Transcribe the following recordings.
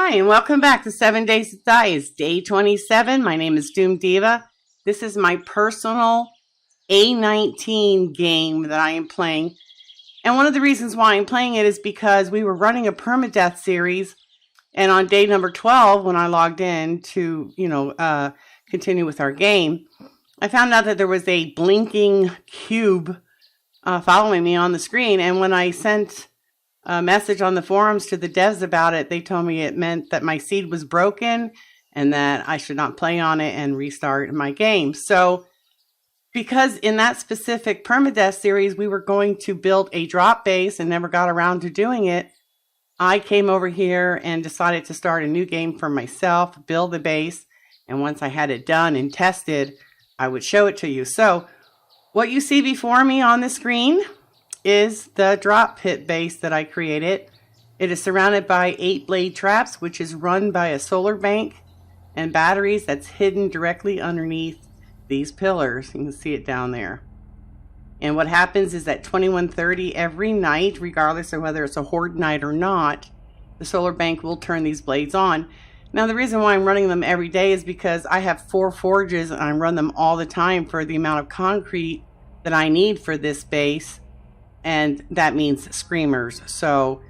Hi, and welcome back to 7 Days to Die. It's day 27. My name is Doom Diva. This is my personal A19 game that I am playing. And one of the reasons why I'm playing it is because we were running a permadeath series. And on day number 12, when I logged in to, continue with our game, I found out that there was a blinking cube following me on the screen. And when I sent a message on the forums to the devs about it, they told me it meant that my seed was broken and that I should not play on it and restart my game. So because in that specific permadeath series, we were going to build a drop base and never got around to doing it, I came over here and decided to start a new game for myself, build the base, and once I had it done and tested, I would show it to you. So what you see before me on the screen is the drop pit base that I created. It is surrounded by 8 blade traps, which is run by a solar bank and batteries that's hidden directly underneath these pillars. You can see it down there. And what happens is at 21:30 every night, regardless of whether it's a horde night or not, the solar bank will turn these blades on. Now the reason why I'm running them every day is because I have 4 forges and I run them all the time for the amount of concrete that I need for this base. And that means screamers. So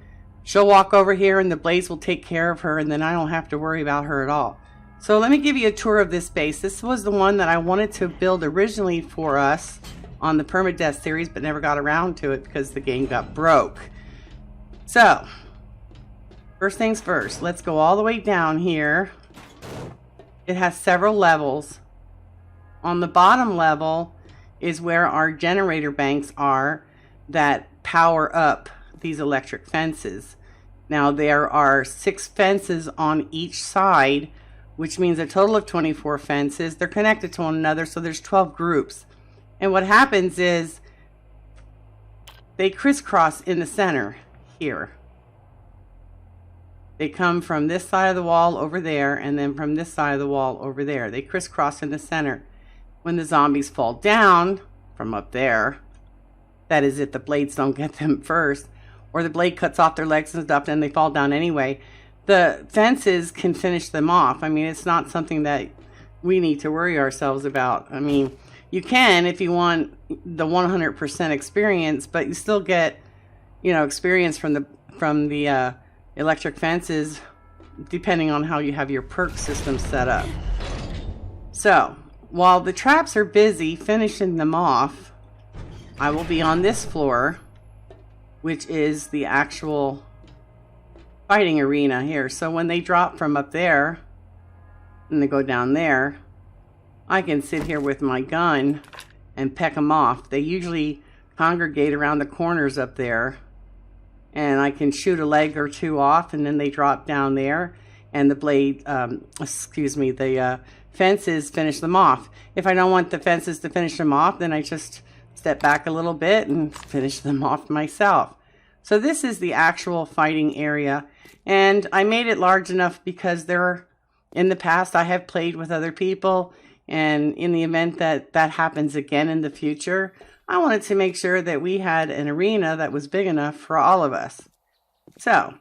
she'll walk over here and the blades will take care of her, and then I don't have to worry about her at all. So let me give you a tour of this base. This was the one that I wanted to build originally for us on the permadeath series, but never got around to it because the game got broke. So first things first, let's go all the way down here. It has several levels. On the bottom level is where our generator banks are that power up these electric fences. Now there are 6 fences on each side, which means a total of 24 fences. They're connected to one another, so there's 12 groups. And what happens is they crisscross in the center here. They come from this side of the wall over there, and then from this side of the wall over there. They crisscross in the center. When the zombies fall down from up there, that is if the blades don't get them first, or the blade cuts off their legs and stuff and they fall down anyway, the fences can finish them off. I mean, it's not something that we need to worry ourselves about. I mean, you can if you want the 100% experience, but you still get, experience from the electric fences depending on how you have your perk system set up. So while the traps are busy finishing them off, I will be on this floor, which is the actual fighting arena here. So when they drop from up there and they go down there, I can sit here with my gun and peck them off. They usually congregate around the corners up there, and I can shoot a leg or 2 off, and then they drop down there, and the blade, the fences finish them off. If I don't want the fences to finish them off, then I just step back a little bit and finish them off myself. So this is the actual fighting area, and I made it large enough because in the past I have played with other people, and in the event that that happens again in the future, I wanted to make sure that we had an arena that was big enough for all of us. So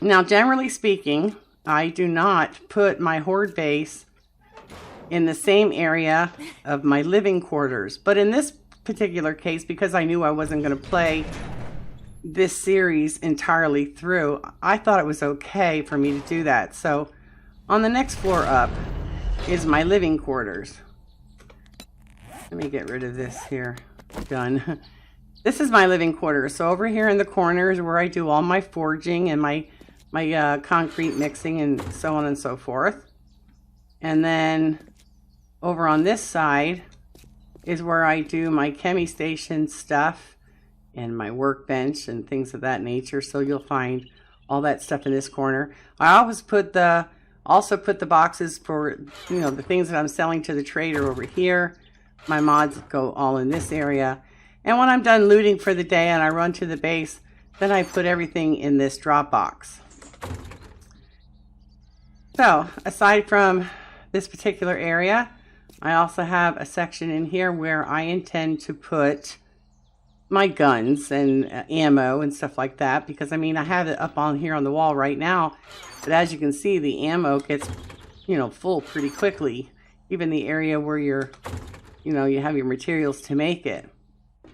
now, generally speaking, I do not put my horde base in the same area of my living quarters, but in this particular case, because I knew I wasn't going to play this series entirely through, I thought it was okay for me to do that. So on the next floor up is my living quarters. Let me get rid of this here. Done. This is my living quarters. So over here in the corner is where I do all my forging and my concrete mixing and so on and so forth. And then over on this side is where I do my chemi station stuff and my workbench and things of that nature. So you'll find all that stuff in this corner. I always also put the boxes for the things that I'm selling to the trader over here. My mods go all in this area. And when I'm done looting for the day and I run to the base, then I put everything in this drop box. So aside from this particular area, I also have a section in here where I intend to put my guns and ammo and stuff like that, because I mean I have it up on here on the wall right now, but as you can see the ammo gets, you know, full pretty quickly, even the area where you're, you know, you have your materials to make it.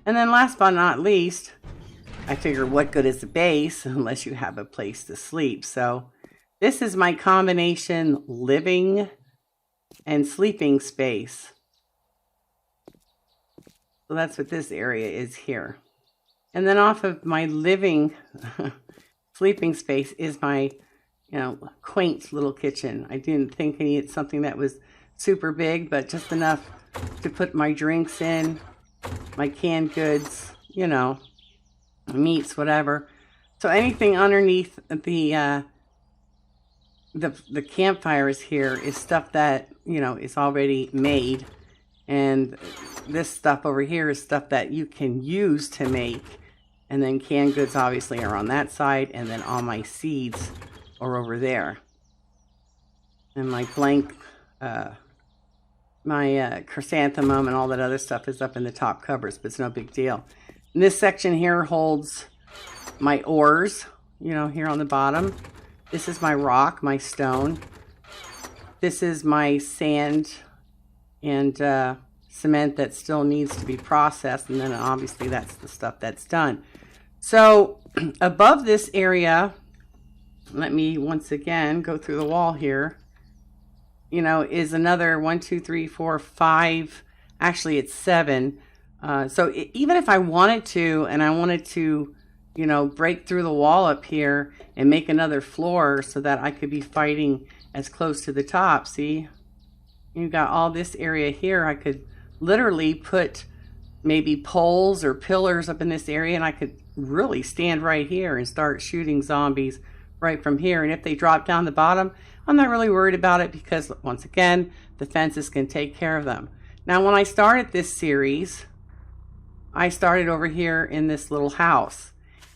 And then last but not least, I figure what good is a base unless you have a place to sleep. So this is my combination living and sleeping space. So that's what this area is here. And then off of my living sleeping space is my, you know, quaint little kitchen. I didn't think I needed something that was super big, but just enough to put my drinks in, my canned goods, you know, meats, whatever. So anything underneath the campfires here is stuff that, you know, is already made. And this stuff over here is stuff that you can use to make. And then canned goods obviously are on that side. And then all my seeds are over there. And my blank, my chrysanthemum and all that other stuff is up in the top cupboards, but it's no big deal. And this section here holds my ores, you know, here on the bottom. This is my rock, my stone. This is my sand and cement that still needs to be processed, and then obviously that's the stuff that's done. So above this area, let me once again go through the wall here, you know, is another 1, 2, 3, 4, 5, actually it's 7. So even if I wanted to, and I wanted to, you know, break through the wall up here and make another floor so that I could be fighting as close to the top, see? You've got all this area here. I could literally put maybe poles or pillars up in this area, and I could really stand right here and start shooting zombies right from here. And if they drop down the bottom, I'm not really worried about it because, once again, the fences can take care of them. Now, when I started this series, I started over here in this little house,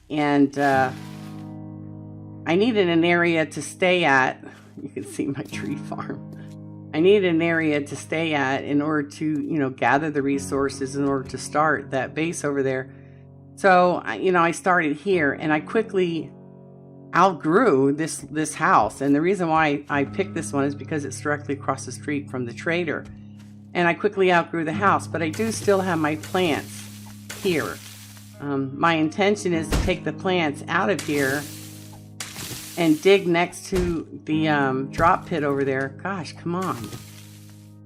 and I needed an area to stay at. You can see my tree farm. I needed an area to stay at in order to, you know, gather the resources in order to start that base over there. So, you know, I started here, and I quickly outgrew this house. And the reason why I picked this one is because it's directly across the street from the trader. And I quickly outgrew the house, but I do still have my plants here. My intention is to take the plants out of here and dig next to the drop pit over there. Gosh, come on.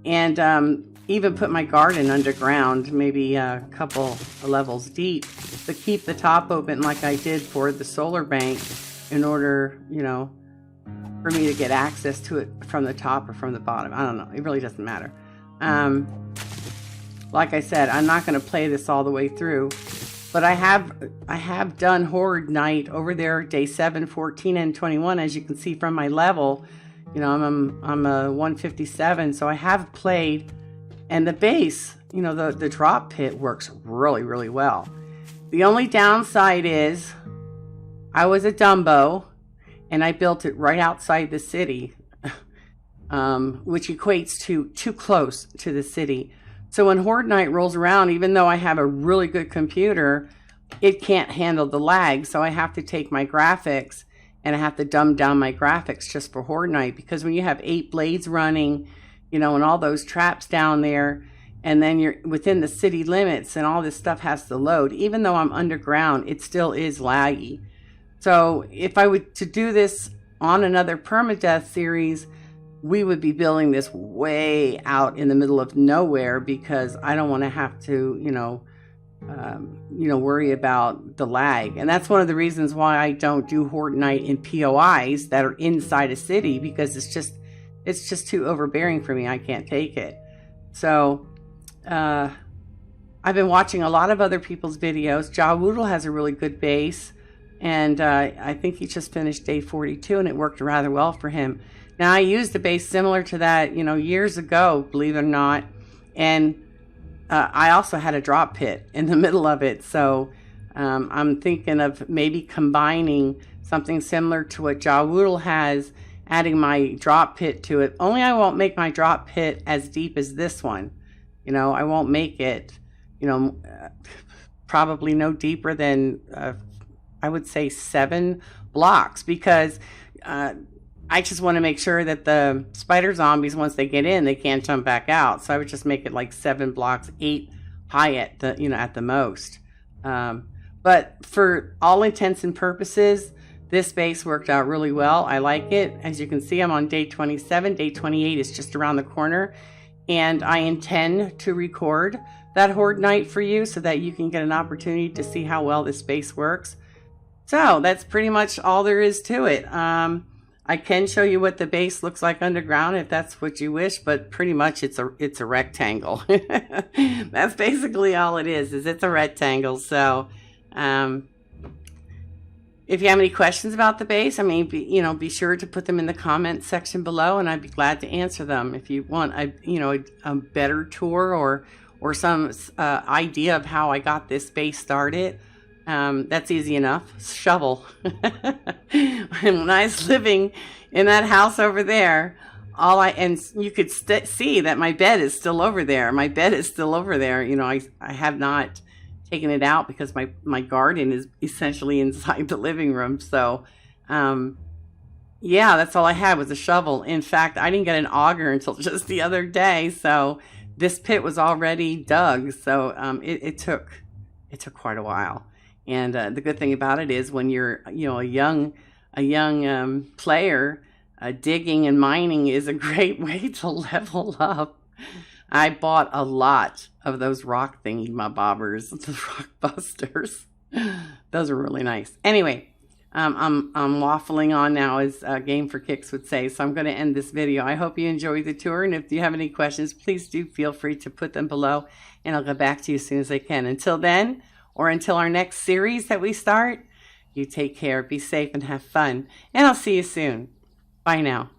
And even put my garden underground, maybe a couple of levels deep, to keep the top open like I did for the solar bank in order, you know, for me to get access to it from the top or from the bottom. I don't know. It really doesn't matter. Like I said, I'm not going to play this all the way through. But I have done Horde Night over there, day 7, 14, and 21, as you can see from my level. You know, I'm a 157, so I have played. And the base, you know, the drop pit works really, really well. The only downside is I was a Dumbo, and I built it right outside the city, which equates to too close to the city. So when Horde Night rolls around, even though I have a really good computer, it can't handle the lag. So I have to take my graphics and I have to dumb down my graphics just for Horde Night. Because when you have 8 blades running, you know, and all those traps down there, and then you're within the city limits and all this stuff has to load, even though I'm underground, it still is laggy. So if I were to do this on another permadeath series, we would be building this way out in the middle of nowhere because I don't want to have to, you know, worry about the lag. And that's one of the reasons why I don't do Horde Night in POIs that are inside a city, because it's just too overbearing for me. I can't take it. So I've been watching a lot of other people's videos. Jawoodle has a really good base, and I think he just finished day 42, and it worked rather well for him. Now, I used a base similar to that, you know, years ago, believe it or not. And I also had a drop pit in the middle of it. So I'm thinking of maybe combining something similar to what Jawoodle has, adding my drop pit to it. Only I won't make my drop pit as deep as this one. You know, I won't make it, you know, probably no deeper than, I would say 7 blocks, because I just want to make sure that the spider zombies, once they get in, they can't jump back out. So I would just make it like 7 blocks, 8 high at the, at the most. But for all intents and purposes, this base worked out really well. I like it. As you can see, I'm on day 27. Day 28 is just around the corner. And I intend to record that horde night for you so that you can get an opportunity to see how well this base works. So that's pretty much all there is to it. I can show you what the base looks like underground if that's what you wish, but pretty much it's a rectangle. That's basically all it is it's a rectangle. So if you have any questions about the base, I mean, be sure to put them in the comment section below, and I'd be glad to answer them. If you want a better tour or some idea of how I got this base started, that's easy enough. Shovel. When I was living in that house over there, and you could see that my bed is still over there. My bed is still over there. I have not taken it out because my garden is essentially inside the living room. So, yeah, that's all I had was a shovel. In fact, I didn't get an auger until just the other day. So this pit was already dug. So it took quite a while. And the good thing about it is when you're a young player, digging and mining is a great way to level up. I bought a lot of those rock thingy bobbers, the rock busters. Those are really nice. Anyway, I'm waffling on now, as Game for Kicks would say. So I'm going to end this video. I hope you enjoyed the tour, and if you have any questions, please do feel free to put them below, and I'll get back to you as soon as I can. Until then, or until our next series that we start, you take care, be safe, and have fun. And I'll see you soon. Bye now.